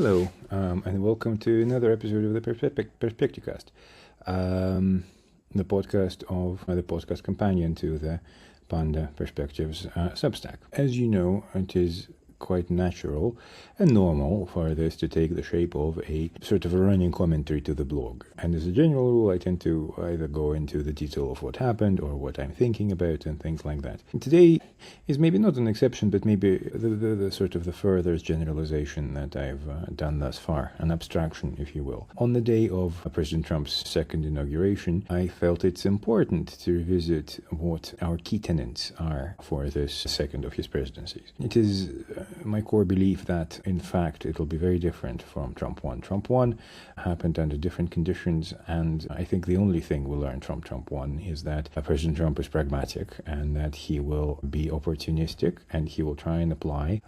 Hello, and welcome to another episode of the Perspecticast, the podcast companion to the Panda Perspectives Substack. As you know, it is quite natural and normal for this to take the shape of a sort of a running commentary to the blog. And as a general rule, I tend to either go into the detail of what happened or what I'm thinking about and things like that. And today is maybe not an exception, but maybe the sort of the furthest generalization that I've done thus far, an abstraction, if you will. On the day of President Trump's second inauguration, I felt it's important to revisit what our key tenets are for this second of his presidencies. It is my core belief that, in fact, it'll be very different from Trump 1. Trump 1 happened under different conditions, and I think the only thing we'll learn from Trump 1 is that President Trump is pragmatic and that he will be opportunistic and he will try and apply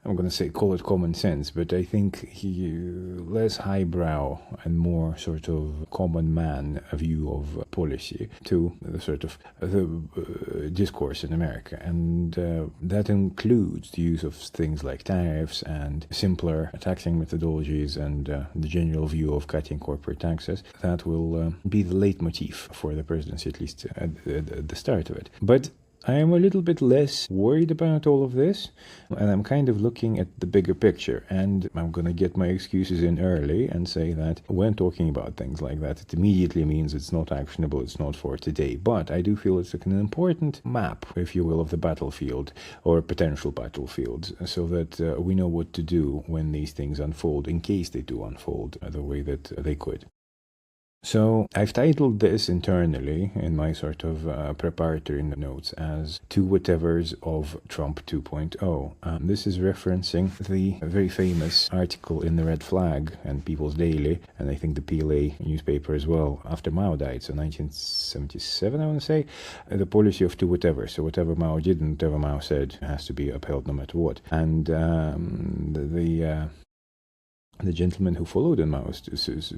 I'm going to say call it common sense, but I think he less highbrow and more sort of common man view of policy to the sort of the discourse in America, and that includes the use of things like tariffs and simpler taxing methodologies and the general view of cutting corporate taxes. That will be the leitmotif for the presidency, at least at the start of it. But I am a little bit less worried about all of this, and I'm kind of looking at the bigger picture, and I'm going to get my excuses in early and say that when talking about things like that, it immediately means it's not actionable, it's not for today. But I do feel it's like an important map, if you will, of the battlefield or potential battlefields, so that we know what to do when these things unfold, in case they do unfold the way that they could. So I've titled this internally in my sort of preparatory notes as Two Whatevers of Trump 2.0. This is referencing the very famous article in the Red Flag and People's Daily, and I think the PLA newspaper as well, after Mao died, so 1977 I want to say, the policy of two whatevers. So whatever Mao did and whatever Mao said has to be upheld no matter what. And the gentleman who followed in Mao's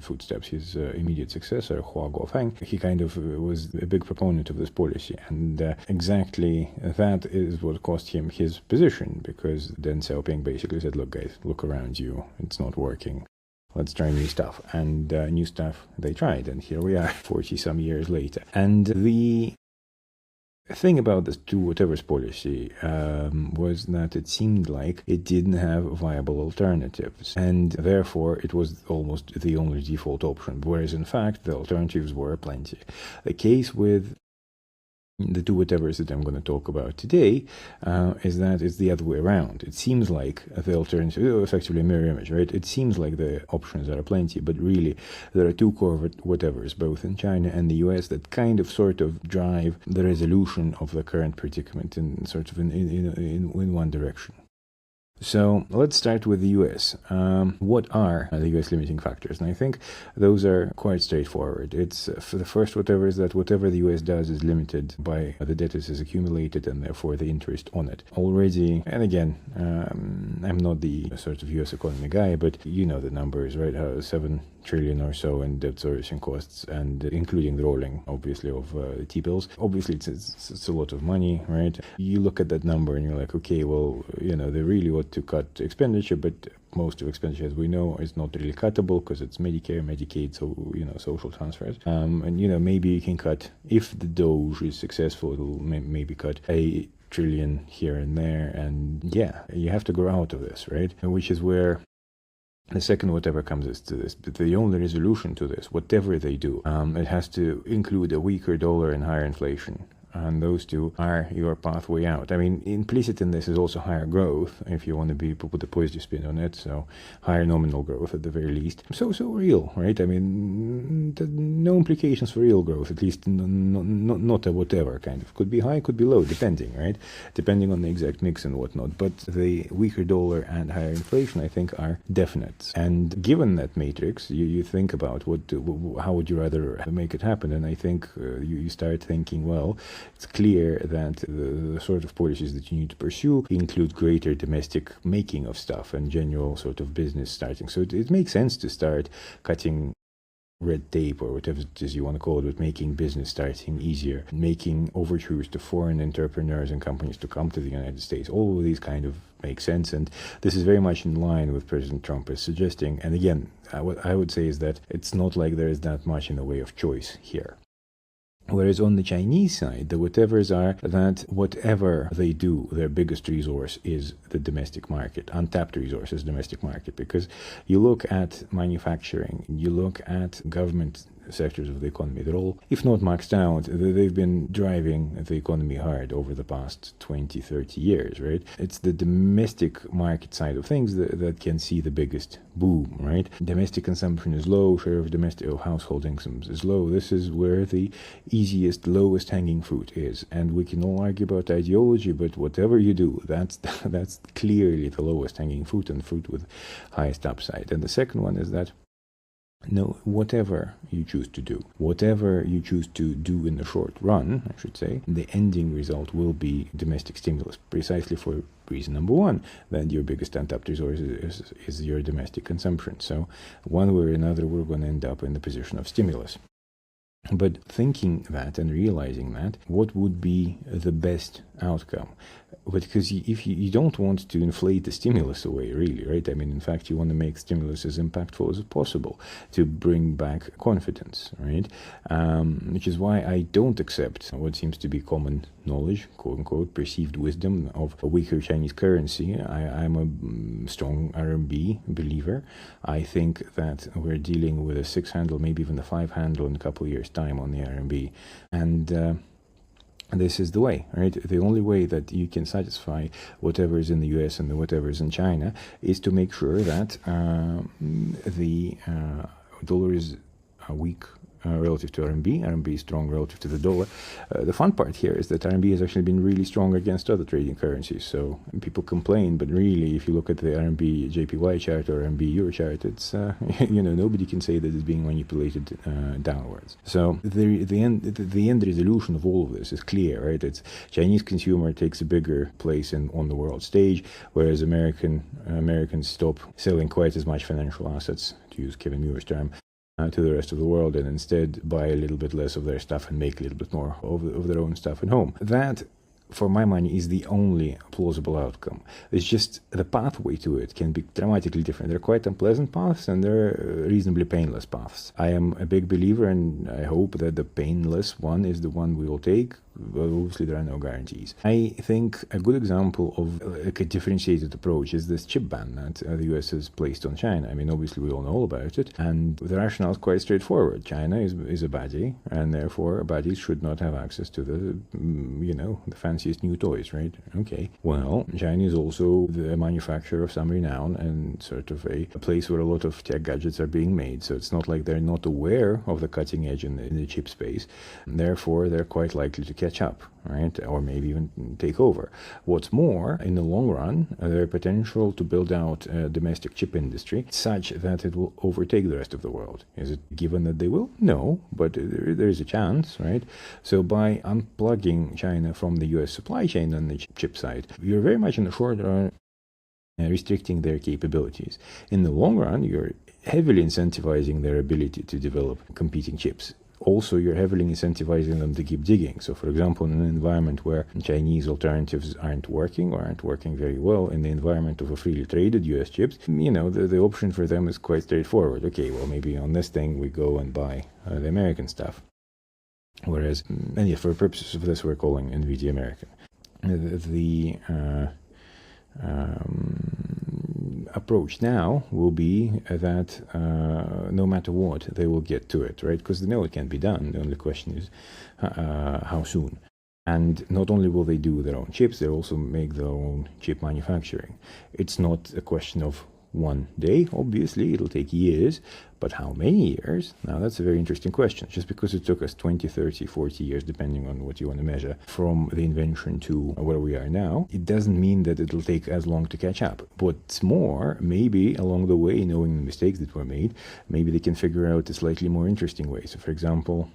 footsteps, his immediate successor, Hua Guofeng, he kind of was a big proponent of this policy. And exactly that is what cost him his position, because Deng Xiaoping basically said, look guys, look around you, it's not working. Let's try new stuff. And new stuff they tried, and here we are 40 some years later. And the thing about this two whatevers policy was that it seemed like it didn't have viable alternatives, and therefore it was almost the only default option, whereas in fact the alternatives were plenty. The case with the two whatevers that I'm going to talk about today is that it's the other way around. It seems like the alternative, effectively a mirror image, right? It seems like the options are plenty, but really there are two core whatevers, both in China and the US, that kind of sort of drive the resolution of the current predicament in sort of in one direction. So let's start with the US. What are the US limiting factors? And I think those are quite straightforward. It's for the first whatever is that whatever the US does is limited by the debt it has accumulated and therefore the interest on it. Already, and again, I'm not the sort of US economy guy, but you know the numbers, right? 7 trillion or so in debt servicing costs, and including the rolling, obviously, of T-bills. Obviously, it's a lot of money, right? You look at that number and you're like, okay, well, you know, they really want to cut expenditure, but most of expenditure, as we know, is not really cuttable because it's Medicare, Medicaid, so, you know, social transfers. And, you know, maybe you can cut, if the Doge is successful, it'll maybe cut a trillion here and there, and yeah, you have to grow out of this, right? Which is where the second whatever comes to this, but the only resolution to this, whatever they do, it has to include a weaker dollar and higher inflation. And those two are your pathway out. I mean, implicit in this is also higher growth, if you want to put a positive spin on it. So higher nominal growth at the very least. So real, right? I mean, no implications for real growth, at least not a whatever kind of. Could be high, could be low, depending, right? Depending on the exact mix and whatnot. But the weaker dollar and higher inflation, I think, are definite. And given that matrix, you think about how would you rather make it happen? And I think you start thinking, well, it's clear that the sort of policies that you need to pursue include greater domestic making of stuff and general sort of business starting. So it makes sense to start cutting red tape or whatever it is you want to call it, with making business starting easier, making overtures to foreign entrepreneurs and companies to come to the United States. All of these kind of make sense, and this is very much in line with President Trump is suggesting. And again, what I would say is that it's not like there is that much in the way of choice here. Whereas on the Chinese side, the whatevers are that whatever they do, their biggest resource is the domestic market, untapped resource is domestic market. Because you look at manufacturing, you look at government sectors of the economy, they're all, if not maxed out, they've been driving the economy hard over the past 20, 30 years, right? It's the domestic market side of things that can see the biggest boom, right? Domestic consumption is low, share of domestic household incomes is low. This is where the easiest, lowest hanging fruit is. And we can all argue about ideology, but whatever you do, that's clearly the lowest hanging fruit and fruit with highest upside. And the second one is that no, whatever you choose to do, whatever you choose to do in the short run, I should say, the ending result will be domestic stimulus, precisely for reason number one, that your biggest untapped resource is your domestic consumption. So one way or another, we're going to end up in the position of stimulus. But thinking that and realizing that, what would be the best outcome? Because if you don't want to inflate the stimulus away, really, right? I mean, in fact, you want to make stimulus as impactful as possible to bring back confidence, right? Which is why I don't accept what seems to be common knowledge, quote unquote, perceived wisdom of a weaker Chinese currency. I'm a strong RMB believer. I think that we're dealing with a 6 handle, maybe even a 5 handle in a couple of years' time on the RMB. And this is the way, right? The only way that you can satisfy whatever is in the US and whatever is in China is to make sure that the dollar is weak relative to RMB. RMB is strong relative to the dollar. The fun part here is that RMB has actually been really strong against other trading currencies. So people complain, but really, if you look at the RMB JPY chart or RMB Euro chart, it's nobody can say that it's being manipulated downwards. So the end resolution of all of this is clear, right? It's Chinese consumer takes a bigger place on the world stage, whereas Americans stop selling quite as much financial assets, to use Kevin Muir's term, to the rest of the world, and instead buy a little bit less of their stuff and make a little bit more of their own stuff at home. That, for my money, is the only plausible outcome. It's just the pathway to it can be dramatically different. There are quite unpleasant paths and there are reasonably painless paths. I am a big believer, and I hope that the painless one is the one we will take. But obviously, there are no guarantees. I think a good example of a differentiated approach is this chip ban that the US has placed on China. I mean, obviously, we all know about it, and the rationale is quite straightforward. China is a baddie, and therefore, baddies should not have access to the fanciest new toys, right? Okay. Well, China is also the manufacturer of some renown and sort of a place where a lot of tech gadgets are being made. So it's not like they're not aware of the cutting edge in the chip space. And therefore, they're quite likely to catch up, right? Or maybe even take over. What's more, in the long run, there's potential to build out a domestic chip industry such that it will overtake the rest of the world. Is it given that they will? No, but there is a chance, right? So by unplugging China from the US supply chain on the chip side, you're very much in the short run restricting their capabilities. In the long run, you're heavily incentivizing their ability to develop competing chips. Also, you're heavily incentivizing them to keep digging. So, for example, in an environment where Chinese alternatives aren't working or aren't working very well, in the environment of a freely traded US chips, the option for them is quite straightforward. Okay, well, maybe on this thing we go and buy the American stuff. Whereas, for purposes of this, we're calling NVIDIA American. The approach now will be that no matter what, they will get to it, right? Because they know it can be done. The only question is how soon. And not only will they do their own chips, they'll also make their own chip manufacturing. It's not a question of one day, obviously, it'll take years, but how many years? Now that's a very interesting question. Just because it took us 20, 30, 40 years, depending on what you want to measure, from the invention to where we are now, it doesn't mean that it'll take as long to catch up. What's more, maybe along the way, knowing the mistakes that were made, maybe they can figure out a slightly more interesting way. So for example,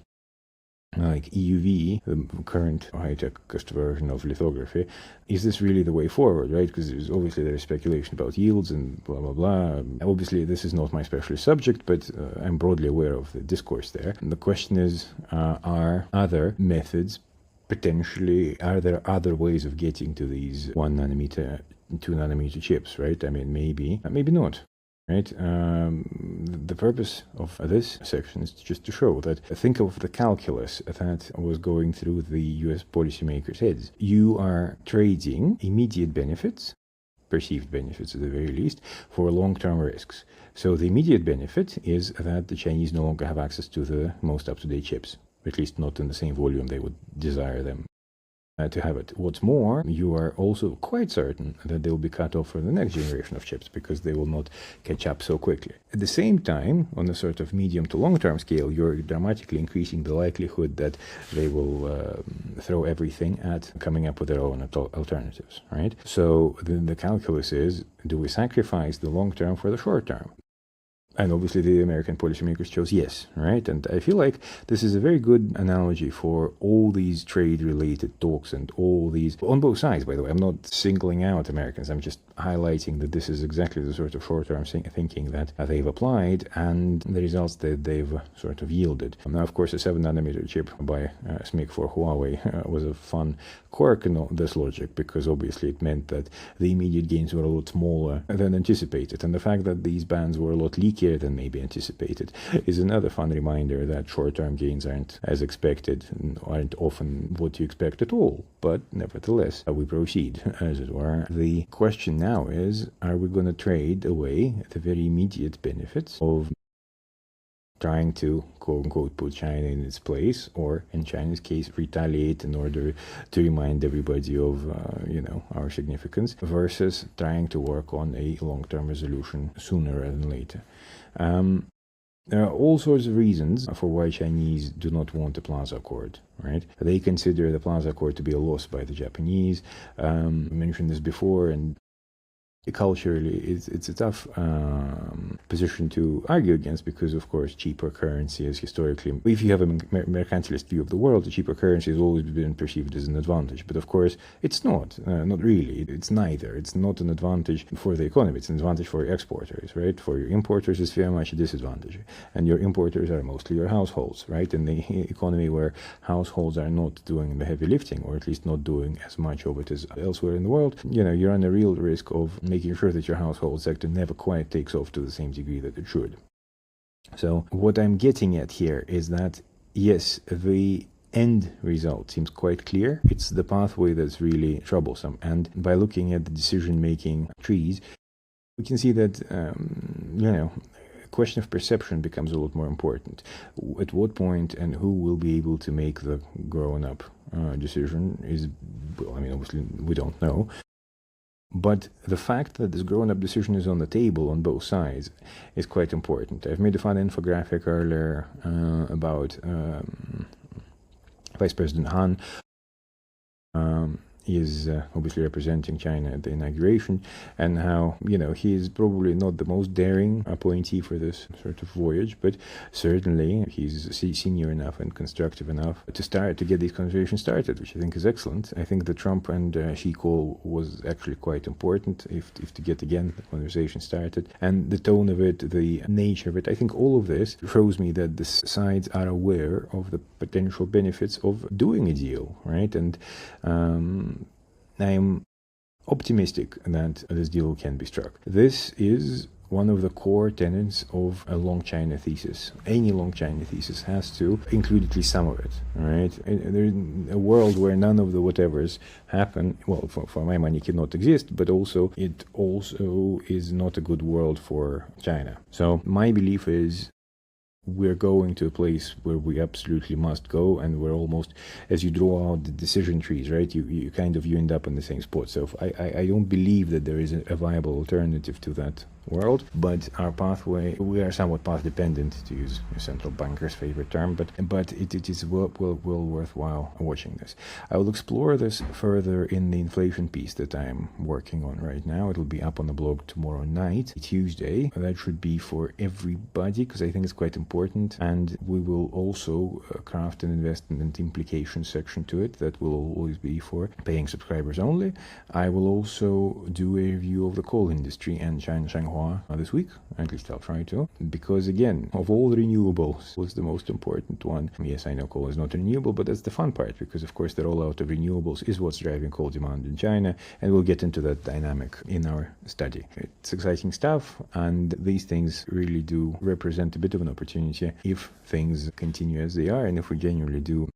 like EUV, the current high-tech version of lithography, is this really the way forward, right? Because there's speculation about yields and blah, blah, blah. Obviously, this is not my specialist subject, but I'm broadly aware of the discourse there. And the question is, are other methods potentially, are there other ways of getting to these 1 nanometer, 2 nanometer chips, right? I mean, maybe not. Right. The purpose of this section is just to show that, think of the calculus that was going through the US policymakers' heads. You are trading immediate benefits, perceived benefits at the very least, for long-term risks. So the immediate benefit is that the Chinese no longer have access to the most up-to-date chips, at least not in the same volume they would desire them to have it. What's more, you are also quite certain that they will be cut off for the next generation of chips because they will not catch up so quickly. At the same time, on a sort of medium to long-term scale, you're dramatically increasing the likelihood that they will throw everything at coming up with their own alternatives, right? So the calculus is, do we sacrifice the long term for the short term? And obviously the American policymakers chose yes, right? And I feel like this is a very good analogy for all these trade-related talks and all these, on both sides, by the way. I'm not singling out Americans. I'm just highlighting that this is exactly the sort of short-term thinking that they've applied and the results that they've sort of yielded. Now, of course, a 7-nanometer chip by SMIC for Huawei was a fun quirk in this logic, because obviously it meant that the immediate gains were a lot smaller than anticipated. And the fact that these bands were a lot leakier than maybe anticipated is another fun reminder that short-term gains aren't as expected and aren't often what you expect at all. But nevertheless, we proceed, as it were. The question now is, are we going to trade away the very immediate benefits of trying to, quote-unquote, put China in its place, or in China's case, retaliate in order to remind everybody of, our significance, versus trying to work on a long-term resolution sooner rather than later? There are all sorts of reasons for why Chinese do not want the Plaza Accord, right? They consider the Plaza Accord to be a loss by the Japanese. I mentioned this before, and culturally, it's a tough position to argue against, because, of course, cheaper currency is historically, if you have a mercantilist view of the world, the cheaper currency has always been perceived as an advantage. But, of course, it's not really. It's neither. It's not an advantage for the economy. It's an advantage for your exporters, right? For your importers, it's very much a disadvantage. And your importers are mostly your households, right? In the economy where households are not doing the heavy lifting, or at least not doing as much of it as elsewhere in the world, you run a real risk of making sure that your household sector never quite takes off to the same degree that it should. So what I'm getting at here is that, yes, the end result seems quite clear. It's the pathway that's really troublesome. And by looking at the decision-making trees, we can see that, question of perception becomes a lot more important. At what point and who will be able to make the grown-up decision is, obviously we don't know. But the fact that this grown-up decision is on the table on both sides is quite important. I've made a fun infographic earlier about Vice President Han. Is obviously representing China at the inauguration, and how, he is probably not the most daring appointee for this sort of voyage, but certainly he's senior enough and constructive enough to get these conversations started, which I think is excellent. I think the Trump and Xi call was actually quite important, if to get again the conversation started, and the tone of it, the nature of it. I think all of this shows me that the sides are aware of the potential benefits of doing a deal, right? And I'm optimistic that this deal can be struck. This is one of the core tenets of a long China thesis. Any long China thesis has to include at least some of it, right? There's a world where none of the whatevers happen, well, for my money, cannot exist, but also it also is not a good world for China. So my belief is, we're going to a place where we absolutely must go, and we're almost, as you draw out the decision trees, right, you end up in the same spot. So I don't believe that there is a viable alternative to that world, but our pathway, we are somewhat path dependent, to use a central banker's favorite term, but it is well worthwhile watching this. I will explore this further in the inflation piece that I am working on right now. It'll be up on the blog tomorrow night, Tuesday. That should be for everybody because I think it's quite important, and we will also craft an investment implications section to it that will always be for paying subscribers only. I will also do a review of the coal industry and Shanghua this week, at least I'll try to, because again, of all renewables, was the most important one. Yes, I know coal is not renewable, but that's the fun part, because of course the rollout of renewables is what's driving coal demand in China, and we'll get into that dynamic in our study. It's exciting stuff, and these things really do represent a bit of an opportunity if things continue as they are, and if we genuinely do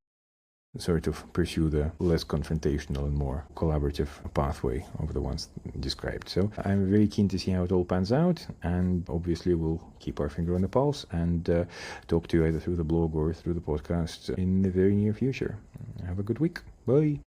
sort of pursue the less confrontational and more collaborative pathway of the ones described. So I'm very keen to see how it all pans out, and obviously we'll keep our finger on the pulse and talk to you either through the blog or through the podcast in the very near future. Have a good week. Bye.